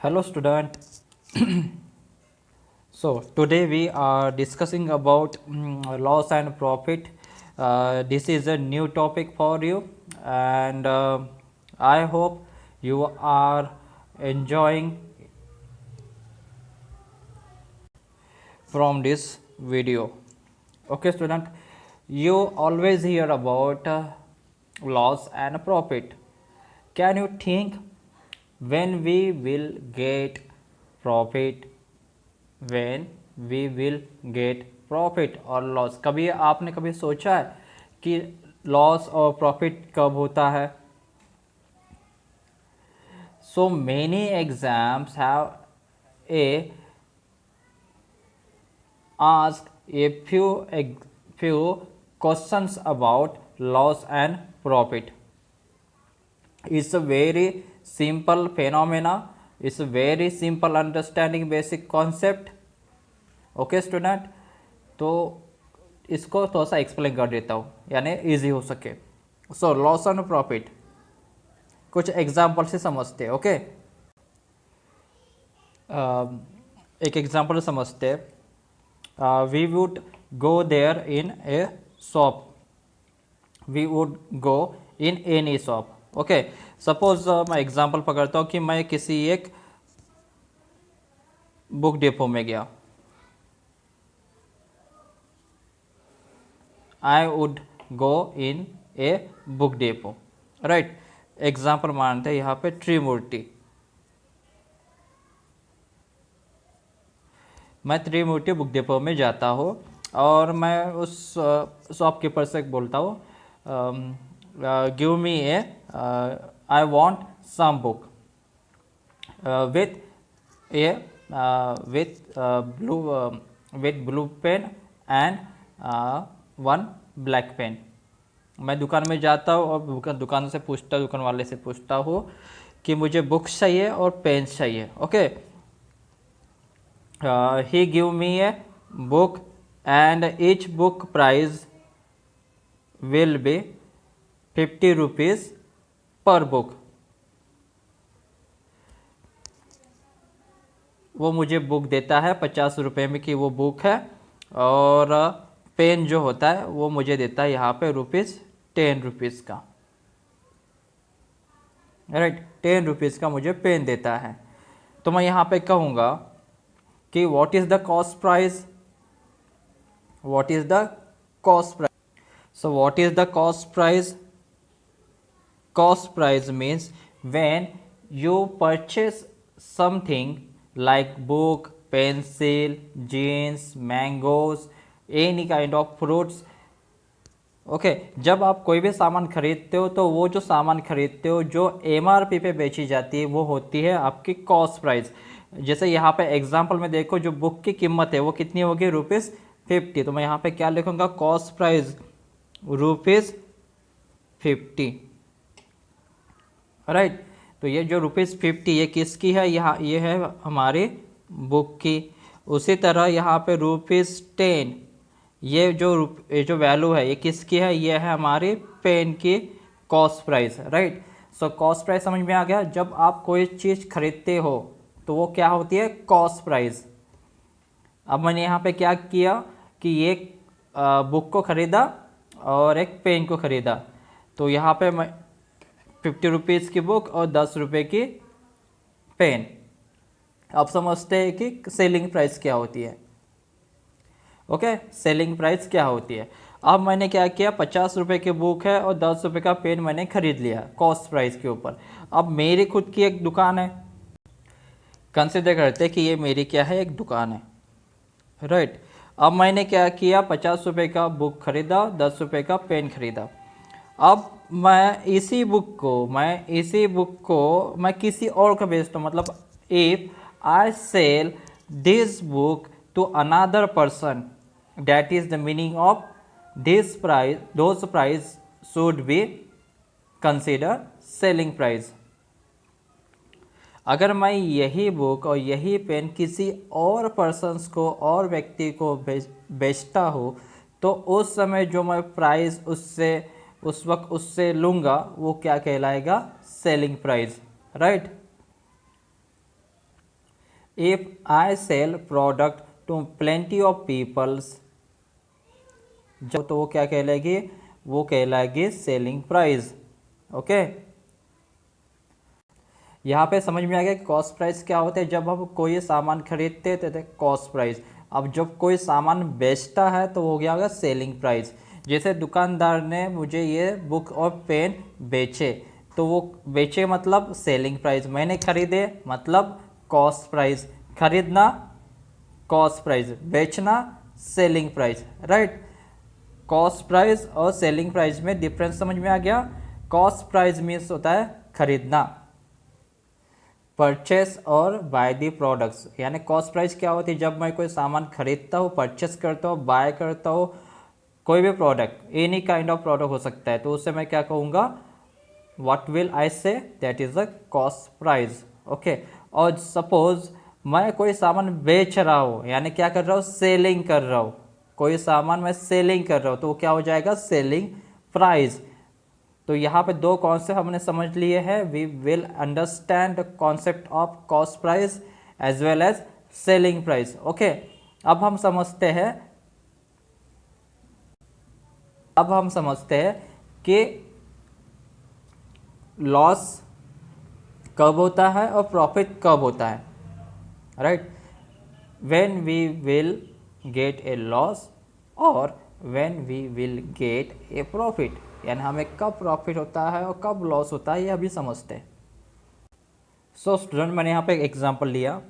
Hello student. So today we are discussing about loss and profit. This is a new topic for you, and I hope you are enjoying from this video. Okay student, you always hear about loss and profit. Can you think when we will get profit, when we will get profit और loss? कभी आपने कभी सोचा है कि loss और profit कब होता है? So many exams have a ask a few questions about loss and profit. It's a very simple phenomena. It's a very simple understanding basic concept. Okay student, तो इसको थोड़ा सा एक्सप्लेन कर देता हूँ यानी इजी हो सके. सो लॉस एंड प्रॉफिट कुछ एग्जाम्पल से समझते हैं. ओके, एक एग्जाम्पल समझते हैं. We would go there in a shop. We would go in any shop. Okay, suppose मैं एग्जाम्पल पकड़ता हूँ कि मैं किसी एक बुक डिपो में गया. I would go in a book depot. Right, example मानते हैं यहाँ पे त्रिमूर्ति. मैं त्रिमूर्ति बुक डिपो में जाता हूँ और मैं उस शॉपकीपर से बोलता हूँ, give me a, I want some book with blue pen and one black pen. मैं दुकान में जाता हूँ और दुकान से पूछता, दुकान वाले से पूछता हूँ कि मुझे बुक्स चाहिए और पेन चाहिए. Okay, he give me a book and each book price will be 50 rupees पर बुक. वो मुझे बुक देता है 50 रुपये में की वो बुक है, और पेन जो होता है वो मुझे देता है यहाँ पे ₹10 का. राइट, 10 रुपीज़ का मुझे पेन देता है. तो मैं यहाँ पे कहूँगा कि what is the cost price. What is the cost price. So what is the cost price. Cost price means when you purchase something like book, pencil, jeans, mangoes, any kind of fruits. Okay, जब आप कोई भी सामान खरीदते हो तो वो जो सामान खरीदते हो जो MRP पे बेची जाती है वो होती है आपकी कॉस्ट प्राइस. जैसे यहाँ पे एग्जांपल में देखो, जो बुक की कीमत है वो कितनी होगी, ₹50. तो मैं यहाँ पे क्या लिखूँगा, कॉस्ट प्राइस ₹50. राइट, तो ये जो ₹50 ये किसकी है, यहाँ ये है हमारी बुक की. उसी तरह यहाँ पे ₹10 ये जो वैल्यू है ये किसकी है, ये है हमारी पेन की cost price. Right, so cost price समझ में आ गया. जब आप कोई चीज़ खरीदते हो तो वो क्या होती है, कॉस्ट प्राइस. अब मैंने यहाँ पे क्या किया कि एक बुक को ख़रीदा और एक पेन को ख़रीदा. तो यहाँ पे मैं 50 रुपीज़ की बुक और 10 रुपये की पेन. अब समझते हैं कि सेलिंग प्राइस क्या होती है. ओके, सेलिंग प्राइस क्या होती है. अब मैंने क्या किया, 50 रुपये की बुक है और 10 रुपये का पेन मैंने खरीद लिया कॉस्ट प्राइस के ऊपर. अब मेरी खुद की एक दुकान है. कंसिडर करते हैं कि ये मेरी क्या है, एक दुकान है. राइट, अब मैंने क्या किया, 50 रुपये का बुक खरीदा, 10 रुपये का पेन खरीदा. अब मैं इसी बुक को मैं किसी और को बेचता हूँ. मतलब if I sell this book to another person, that is the meaning of this price, those price should be considered selling price. अगर मैं यही बुक और यही पेन किसी और पर्सन्स को और व्यक्ति को बेचता हूँ तो उस समय जो मैं प्राइस उस वक्त उससे लूँगा वो क्या कहलाएगा, selling price. Right, if I sell product to plenty of peoples, जब तो वो क्या कहलाएगी, वो कहलाएगी सेलिंग प्राइस। ओके, यहाँ पे समझ में आ गया कि कॉस्ट प्राइस क्या होता है। जब हम कोई सामान खरीदते थे कॉस्ट प्राइस, अब जब कोई सामान बेचता है तो वो क्या होगा, सेलिंग प्राइस। जैसे दुकानदार ने मुझे ये बुक और पेन बेचे, तो वो बेचे मतलब सेलिंग प्राइस, मैंने खरीदे मतलब कॉस्ट प्राइस, खरीदना कॉस्ट प्राइस, बेचना selling price, right. Cost price और सेलिंग प्राइस में डिफरेंस समझ में आ गया। कॉस्ट प्राइस मीन्स होता है खरीदना, परचेस और बाय दी प्रोडक्ट्स, यानी कॉस्ट प्राइस क्या होती है, जब मैं कोई सामान खरीदता हूँ, परचेस करता हूँ, बाय करता हूँ, कोई भी product, any kind of product हो सकता है, तो उससे मैं क्या कहूँगा, व्हाट विल आई से, that is the cost price. Okay, और सपोज मैं कोई सामान बेच रहा हूँ, यानी क्या कर रहा हूँ, सेलिंग कर रहा हूँ, कोई सामान मैं सेलिंग कर रहा हूँ, तो वो क्या हो जाएगा, सेलिंग प्राइस। तो यहाँ पे दो कॉन्सेप्ट हमने समझ लिए हैं। We will understand the concept of cost price as well as selling price. Okay, अब हम समझते हैं कि लॉस कब होता है और प्रॉफिट कब होता है, right. When we will get a loss और when we will get a profit, यानी हमें कब प्रॉफिट होता है और कब लॉस होता है, ये अभी समझते हैं। सो स्टूडेंट, मैंने यहाँ पे एक एग्जांपल लिया।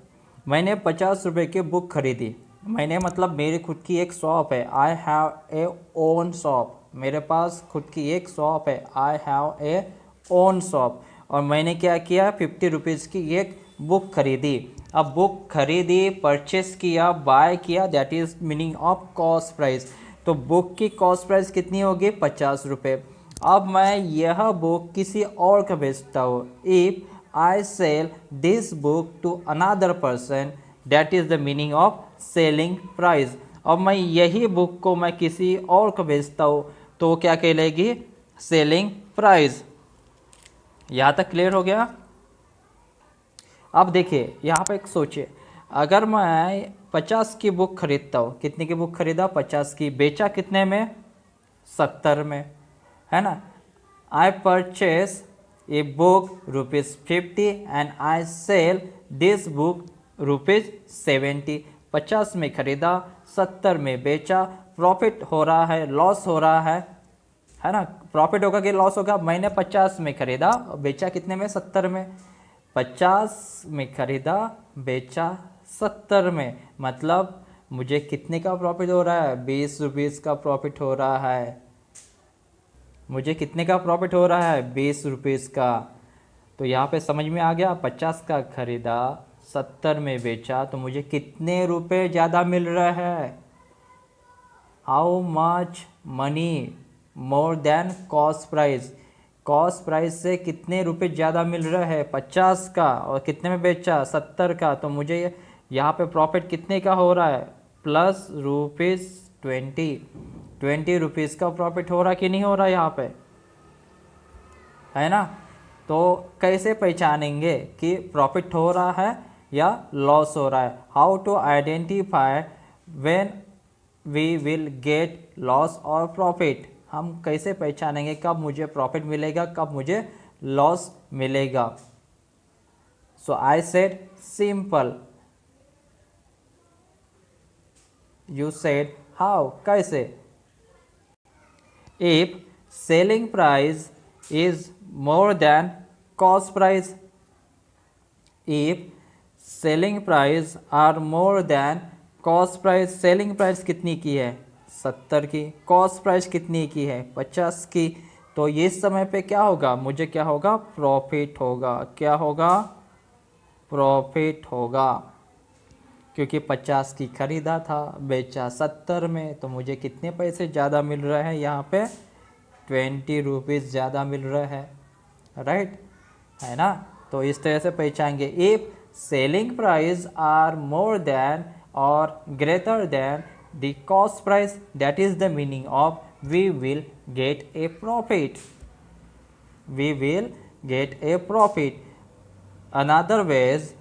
मैंने 50 रुपये की बुक खरीदी, मैंने मतलब मेरी खुद की एक शॉप है, I have a own shop, मेरे पास खुद की एक शॉप है, I have a own shop. और मैंने क्या किया, 50 रुपीज़ की एक बुक खरीदी। अब बुक खरीदी, परचेस किया, बाय किया, that is meaning of cost price. तो बुक की कॉस्ट प्राइस कितनी होगी, 50 रुपये। अब मैं यह बुक किसी और को बेचता हूँ, if I sell this book to another person, that is the meaning of selling price। अब मैं यही बुक को मैं किसी और को बेचता हूँ, तो वो क्या कहलाएगी, सेलिंग प्राइस। यहाँ तक क्लियर हो गया। अब देखिए यहाँ पे एक सोचिए, अगर मैं 50 की बुक खरीदता हूँ, कितने की बुक खरीदा, 50 की, बेचा कितने में, 70 में, है ना। I purchase a book ₹50 and I sell this book ₹70। 50 में खरीदा, 70 में बेचा, प्रॉफिट हो रहा है, लॉस हो रहा है ना। प्रॉफिट होगा कि लॉस होगा, मैंने 50 में खरीदा और बेचा कितने में, 70 में। 50 में खरीदा, बेचा 70 में, मतलब मुझे कितने का प्रॉफिट हो रहा है, 20 रुपीज़ का प्रॉफिट हो रहा है। मुझे कितने का प्रॉफिट हो रहा है, 20 रुपीज़ का। तो यहाँ पे समझ में आ गया, 50 का खरीदा, 70 में बेचा, तो मुझे कितने रुपए ज़्यादा मिल रहा है, how much money more than cost price. Cost price से कितने रुपए ज़्यादा मिल रहा है, 50 का, और कितने में बेचा, 70 का। तो मुझे यहाँ पे प्रॉफिट कितने का हो रहा है, प्लस ₹20 रुपीज़ का प्रॉफिट हो रहा कि नहीं हो रहा यहाँ पे, है ना। तो कैसे पहचानेंगे कि प्रॉफिट हो रहा है या लॉस हो रहा है, how to identify when we will get loss और प्रॉफिट। हम कैसे पहचानेंगे कब मुझे प्रॉफिट मिलेगा, कब मुझे लॉस मिलेगा। So I said simple, you said how, कैसे। If selling price is more than cost price, if selling price are more than cost price, selling price कितनी की है, 70 की, cost price कितनी की है, 50 की। तो ये समय पे क्या होगा, मुझे क्या होगा, प्रॉफिट होगा। क्या होगा, प्रॉफिट होगा, क्योंकि 50 की खरीदा था, बेचा 70 में, तो मुझे कितने पैसे ज़्यादा मिल रहे हैं, यहाँ पे 20 रुपीज़ ज़्यादा मिल रहा है, राइट, है ना। तो इस तरह से पहचानेंगे, if selling price are more than और greater than the cost price, that is the meaning of we will get a profit, we will get a profit. Another ways,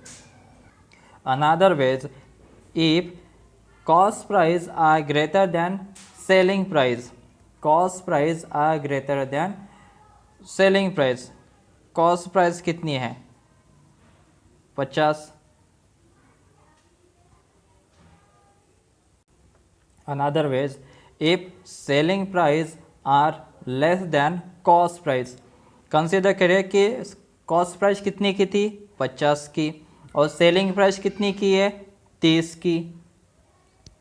another ways, if cost price are greater than selling price, cost price are greater than selling price, cost price कितनी है 50, another ways, if selling price are less than cost price, consider करें कि cost price कितनी की थी 50 की और selling price कितनी की है 30 की।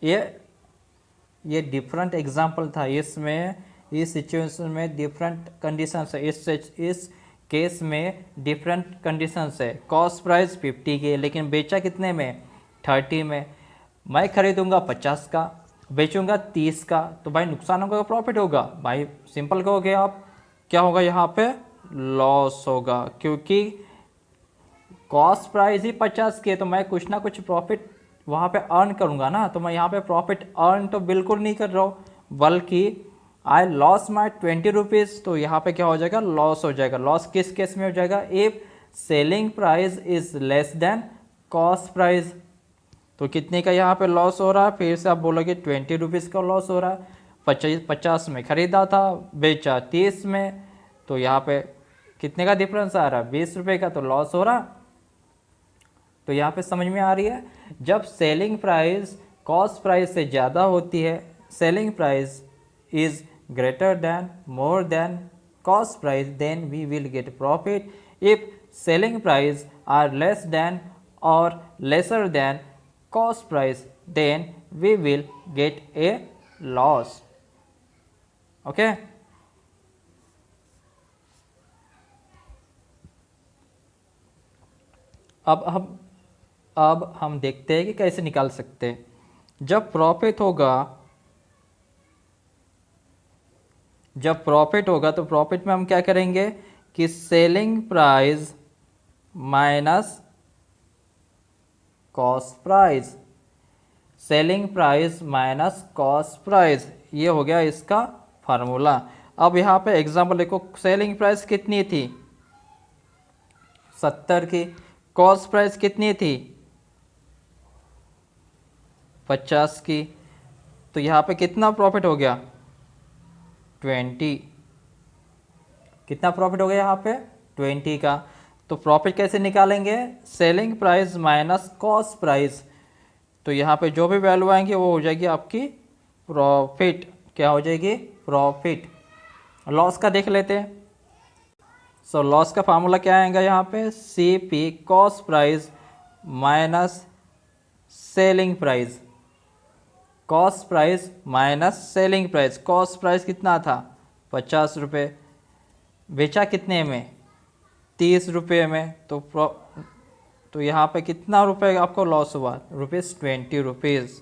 ये डिफरेंट एग्जांपल था, इसमें इस सिचुएशन में डिफरेंट कंडीशंस है, इस केस में डिफरेंट कंडीशंस है। कॉस्ट प्राइस 50 की है लेकिन बेचा कितने में 30 में। मैं खरीदूंगा 50 का, बेचूंगा 30 का, तो भाई नुकसान होगा प्रॉफिट होगा? भाई सिंपल कहोगे आप, क्या होगा यहाँ पे लॉस होगा, क्योंकि कॉस्ट प्राइस ही 50 की है तो मैं कुछ ना कुछ प्रॉफिट वहाँ पे अर्न करूँगा ना। तो मैं यहाँ पे प्रॉफिट अर्न तो बिल्कुल नहीं कर रहा हूँ, बल्कि आई लॉस माई 20 रुपीज़। तो यहाँ पे क्या हो जाएगा लॉस हो जाएगा। लॉस किस केस में हो जाएगा? If selling price is less than cost price. तो कितने का यहाँ पे लॉस हो रहा है? फिर से आप बोलोगे 20 रुपीज़ का लॉस हो रहा है। 50 में खरीदा था, बेचा 30 में, तो यहाँ पे कितने का डिफरेंस आ रहा है 20 रुपये का, तो लॉस हो रहा। तो यहाँ पे समझ में आ रही है, जब सेलिंग प्राइस कॉस्ट प्राइस से ज़्यादा होती है, selling price is greater than more than cost price, then we will get profit. If selling price are less than और lesser than cost price, then we will get a loss. Okay, अब हम देखते हैं कि कैसे निकाल सकते हैं। जब प्रॉफिट होगा तो प्रॉफिट में हम क्या करेंगे कि selling price minus cost price, selling price minus cost price, ये हो गया इसका फार्मूला। अब यहाँ पे एग्जांपल देखो, सेलिंग प्राइस कितनी थी 70 की, कॉस्ट प्राइस कितनी थी 50 की, तो यहाँ पे कितना प्रॉफिट हो गया 20। कितना प्रॉफिट हो गया यहाँ पे 20 का। तो प्रॉफिट कैसे निकालेंगे? Selling price minus cost price. तो यहाँ पे जो भी वैल्यू आएंगी वो हो जाएगी आपकी प्रॉफिट। क्या हो जाएगी? प्रॉफिट। लॉस का देख लेते हैं। सो लॉस का फार्मूला क्या आएगा यहाँ पे? C P cost price minus selling price, cost price minus selling price. Cost price कितना था 50 रुपये, बेचा कितने में 30 रुपये में, तो यहाँ पे कितना रुपए आपको लॉस हुआ? ₹20 रुपीज़।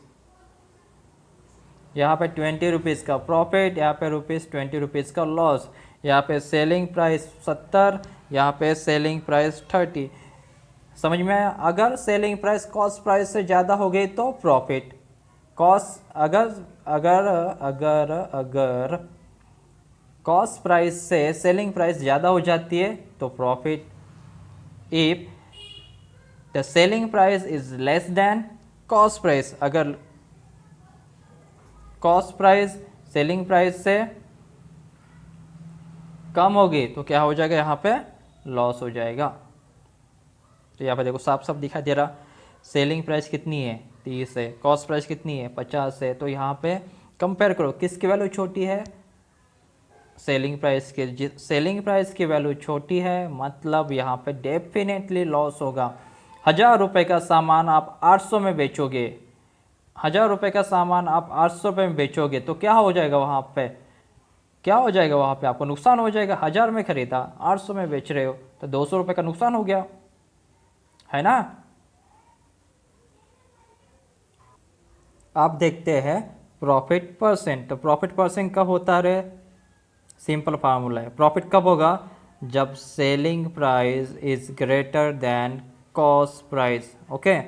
यहाँ पे 20 रुपीज़ का प्रॉफिट, यहाँ पे ₹20 रुपीज़ का लॉस। यहाँ पे सेलिंग प्राइस 70, यहाँ पे सेलिंग प्राइस 30। समझ में आया? अगर सेलिंग प्राइस कॉस्ट प्राइस से ज़्यादा हो गई तो प्रॉफिट, कॉस्ट अगर कॉस्ट प्राइस से सेलिंग प्राइस ज़्यादा हो जाती है तो profit. If the selling price is less than cost price, अगर कॉस्ट प्राइस सेलिंग प्राइस से कम होगी तो क्या हो जाएगा? यहाँ पे लॉस हो जाएगा। तो यहाँ पे देखो साफ साफ दिखाई दे रहा, सेलिंग प्राइस कितनी है 30 है, कॉस्ट प्राइस कितनी है 50 है। तो यहाँ पे कंपेयर करो किसकी वैल्यू छोटी है, सेलिंग प्राइस की। सेलिंग प्राइस की वैल्यू छोटी है, मतलब यहाँ पे डेफिनेटली लॉस होगा। 1000 रुपये का सामान आप 800 में बेचोगे, 1000 रुपये का सामान आप 800 रुपये में बेचोगे तो क्या हो जाएगा वहाँ पे? क्या हो जाएगा वहाँ पे? आपको नुकसान हो जाएगा। 1000 में खरीदा 800 में बेच रहे हो तो 200 रुपये का नुकसान हो गया, है ना। आप देखते हैं प्रॉफिट परसेंट। तो प्रॉफिट परसेंट कब होता है? सिंपल फार्मूला है। प्रॉफिट कब होगा? जब selling price is greater than cost price. Okay,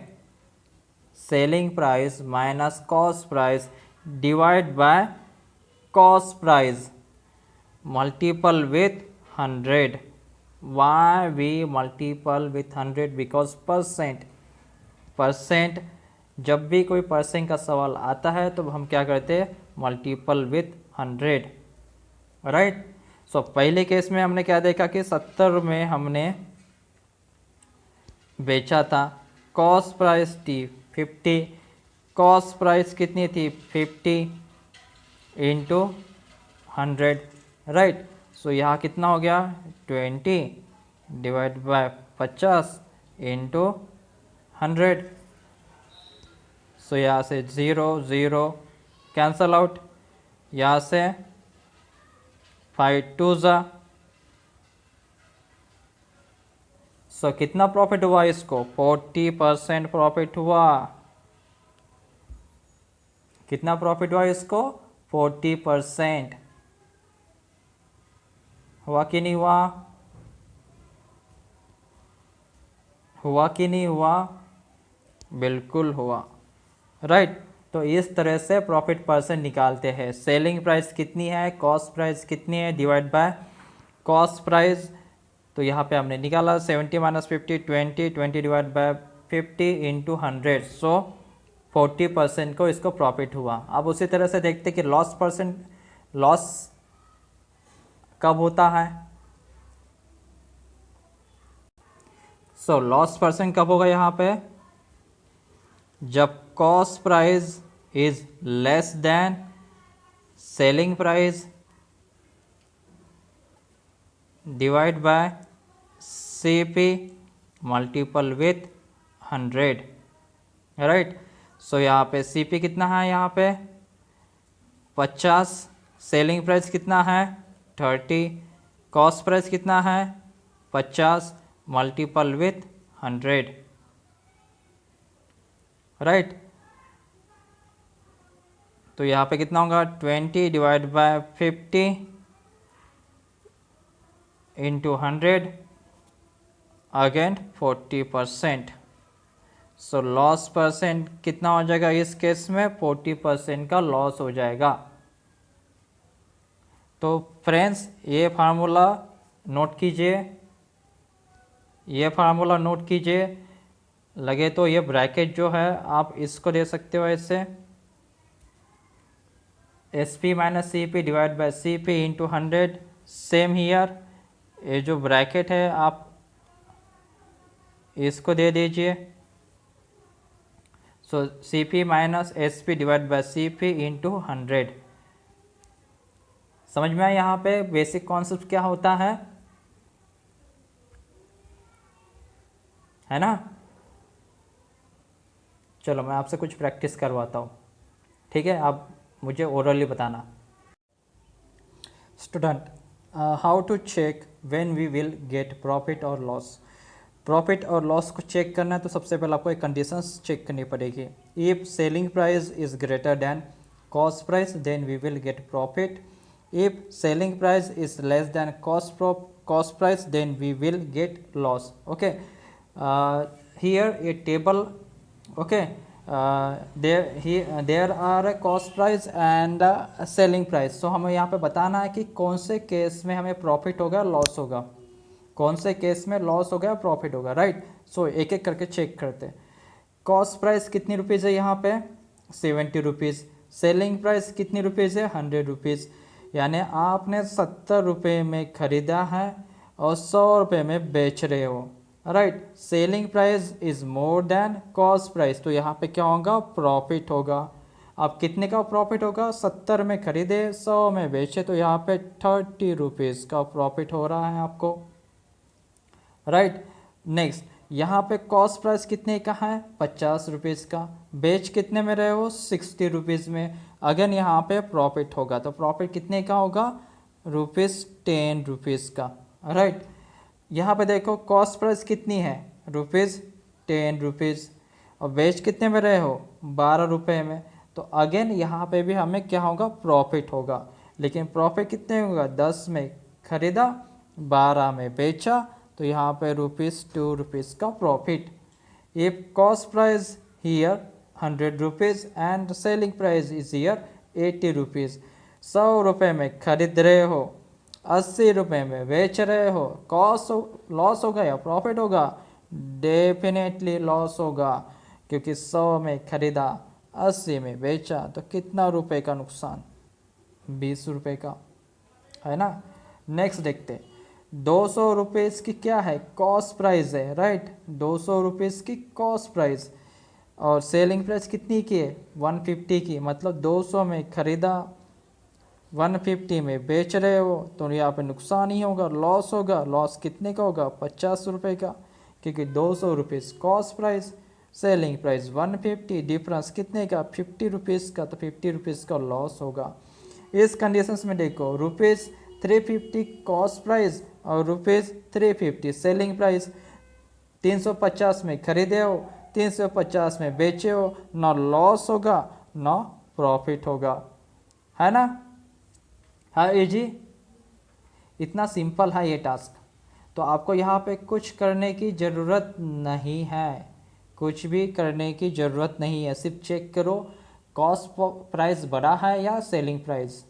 selling price minus cost price divide by cost price multiple with 100। Why we multiple with 100? Because percent percent. जब भी कोई परसेंट का सवाल आता है तो हम क्या करते हैं, मल्टीपल विथ 100, राइट। सो पहले केस में हमने क्या देखा कि 70 में हमने बेचा था, कॉस्ट प्राइस थी 50, कॉस्ट प्राइस कितनी थी 50 इंटू 100, राइट। सो यहाँ कितना हो गया 20 डिवाइड बाय 50 इंटू 100। सो यहाँ से 0 0 कैंसल आउट, यहाँ से 5 2 ज़ा। सो कितना प्रॉफिट हुआ इसको, 40% प्रॉफिट हुआ। कितना प्रॉफिट हुआ इसको, 40% हुआ कि नहीं हुआ, हुआ कि नहीं हुआ, बिल्कुल हुआ, राइट। तो इस तरह से प्रॉफिट परसेंट निकालते हैं। सेलिंग प्राइस कितनी है, कॉस्ट प्राइस कितनी है, डिवाइड बाय कॉस्ट प्राइस। तो यहाँ पे हमने निकाला 70 माइनस 50 20, 20 डिवाइड बाय 50 इंटू 100। सो 40% को इसको प्रॉफिट हुआ। अब उसी तरह से देखते कि लॉस परसेंट, लॉस कब होता है। सो लॉस परसेंट कब होगा यहाँ पे, जब cost price is less than selling price divide by CP multiple with 100, right. So यहाँ पे CP कितना है, यहाँ पे 50, सेलिंग प्राइस कितना है 30, कॉस्ट प्राइस कितना है 50 मल्टीपल विथ 100, राइट। तो यहाँ पे कितना होगा 20 divide by 50 into 100, again 40%। So loss percent कितना हो जाएगा इस केस में, 40% का लॉस हो जाएगा। तो फ्रेंड्स ये फार्मूला नोट कीजिए, ये फार्मूला नोट कीजिए। लगे तो ये ब्रैकेट जो है आप इसको दे सकते हो ऐसे, SP minus CP divide by CP into 100, same here. ये जो ब्रैकेट है आप इसको दे दीजिए। सो CP minus SP divide by CP into 100। समझ में आया यहाँ पे बेसिक कॉन्सेप्ट क्या होता है ना। चलो मैं आपसे कुछ प्रैक्टिस करवाता हूँ, ठीक है, आप मुझे ओरली बताना। Student, how to check when we will get profit और लॉस। प्रॉफिट और लॉस को चेक करना है तो सबसे पहले आपको एक कंडीशंस चेक करनी पड़ेगी। If selling price is greater than cost price then we will get profit. If selling price is less than cost price then we will get loss. Okay, here a table, okay, there are cost price and selling price. So हमें यहाँ पे बताना है कि कौन से case में हमें प्रॉफिट होगा लॉस होगा, कौन से केस में लॉस होगा प्रॉफिट होगा, राइट। सो एक एक करके चेक करते हैं। कॉस्ट प्राइस कितनी रुपीज़ है यहाँ पे 70 रुपीज़, सेलिंग प्राइस कितनी रुपीज़ है 100 रुपीज़। यानी आपने 70 रुपये में ख़रीदा है और 100 रुपये में बेच रहे हो, right. Selling price is more than cost price, तो यहाँ पे क्या होगा प्रॉफिट होगा। अब कितने का प्रॉफिट होगा, 70 में खरीदे 100 में बेचे, तो यहाँ पे 30 रुपीज़ का प्रॉफिट हो रहा है आपको, राइट। नेक्स्ट यहाँ पे कॉस्ट प्राइस कितने का है 50 रुपीज़ का, बेच कितने में रहे हो 60 रुपीज़ में। अगेन यहाँ पे प्रॉफिट होगा, तो प्रॉफिट कितने का होगा ₹10 रुपीज़ का, राइट। यहाँ पे देखो कॉस्ट प्राइस कितनी है ₹10 रुपीज़ और बेच कितने में रहे हो 12 रुपये में, तो अगेन यहाँ पे भी हमें क्या होगा प्रॉफिट होगा। लेकिन प्रॉफिट कितने होगा 10 में खरीदा 12 में बेचा, तो यहाँ पे ₹2 रुपीज़ का profit. If cost price here 100 rupees and selling price is here 80 rupees. 100 रुपये में खरीद रहे हो 80 रुपये में बेच रहे हो, कॉस्ट लॉस होगा या प्रॉफिट होगा, डेफिनेटली लॉस होगा, क्योंकि 100 में खरीदा 80 में बेचा, तो कितना रुपए का नुकसान? 20 रुपये का, है ना। नेक्स्ट देखते हैं, 200 रुपये की क्या है? कॉस्ट प्राइस है, राइट। 200 रुपये की कॉस्ट प्राइस और सेलिंग प्राइस कितनी की है? 150 की। मतलब 200 में खरीदा 150 में बेच रहे हो, तो यहाँ पे नुकसान ही होगा, लॉस होगा। लॉस कितने का होगा? 50 रुपये का, क्योंकि 200 rupees cost price, selling price 150, difference कितने का? 50 रुपीज़ का, तो 50 रुपीज़ का लॉस होगा। इस कंडीशंस में देखो, रुपीज़ 350 कॉस्ट प्राइस और रुपीज़ 350 सेलिंग प्राइस। 350 में खरीदे हो, 350 में बेचे हो, ना लॉस होगा ना प्रॉफिट होगा, है ना। हाँ जी, इतना सिंपल है ये टास्क। तो आपको यहाँ पे कुछ करने की ज़रूरत नहीं है, कुछ भी करने की ज़रूरत नहीं है। सिर्फ चेक करो कॉस्ट प्राइस बड़ा है या सेलिंग प्राइस,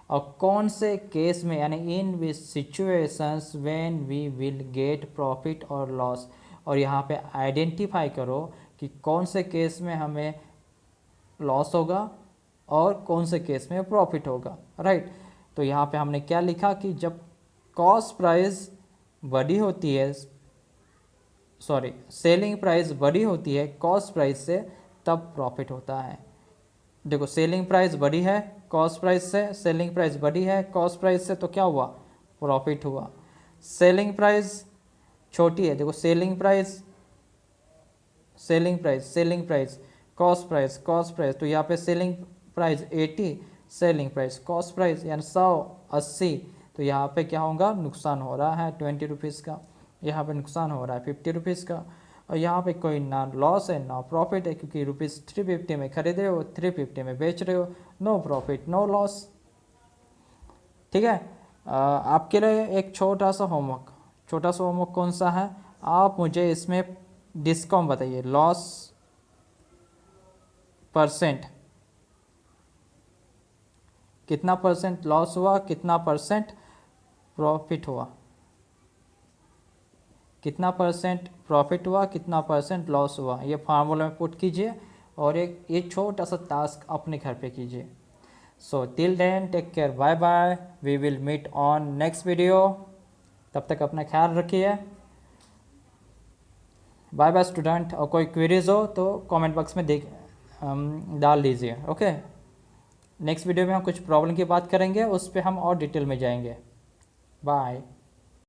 और कौन से केस में, यानी in which situations when we will get profit और लॉस। और यहाँ पे आइडेंटिफाई करो कि कौन से केस में हमें लॉस होगा और कौन से केस में प्रॉफिट होगा, राइट। तो यहाँ पे हमने क्या लिखा कि जब कॉस्ट प्राइस बड़ी होती है, सॉरी सेलिंग प्राइस बड़ी होती है कॉस्ट प्राइस से, तब प्रॉफिट होता है। देखो सेलिंग प्राइस बड़ी है कॉस्ट प्राइस से, सेलिंग प्राइस बड़ी है कॉस्ट प्राइस से, तो क्या हुआ? प्रॉफिट हुआ। सेलिंग प्राइस छोटी है, देखो सेलिंग प्राइस कॉस्ट प्राइस, तो यहाँ पे selling price 80, selling price cost price यानी 180, तो यहाँ पे क्या होगा? नुकसान हो रहा है 20 रुपीज़ का, यहाँ पे नुकसान हो रहा है 50 रुपीज़ का, और यहाँ पे कोई ना लॉस है ना प्रॉफिट है, क्योंकि रुपीज़ 350 में खरीदे हो, 350 में बेच रहे हो, नो प्रॉफिट नो लॉस। ठीक है। आपके लिए एक छोटा सा होमवर्क कौन सा है? आप मुझे इसमें डिस्काउंट बताइए, लॉस परसेंट, कितना परसेंट लॉस हुआ, कितना परसेंट प्रॉफिट हुआ, कितना परसेंट प्रॉफिट हुआ, कितना परसेंट लॉस हुआ, ये फार्मूला में पुट कीजिए और एक ये छोटा सा टास्क अपने घर पे कीजिए। So till then take care, bye bye, we will meet on next video. तब तक अपना ख्याल रखिए, बाय बाय स्टूडेंट। और कोई क्वेरीज हो तो कमेंट बॉक्स में डाल दीजिए, ओके। नेक्स्ट वीडियो में हम कुछ प्रॉब्लम की बात करेंगे, उस पर हम और डिटेल में जाएंगे। बाय।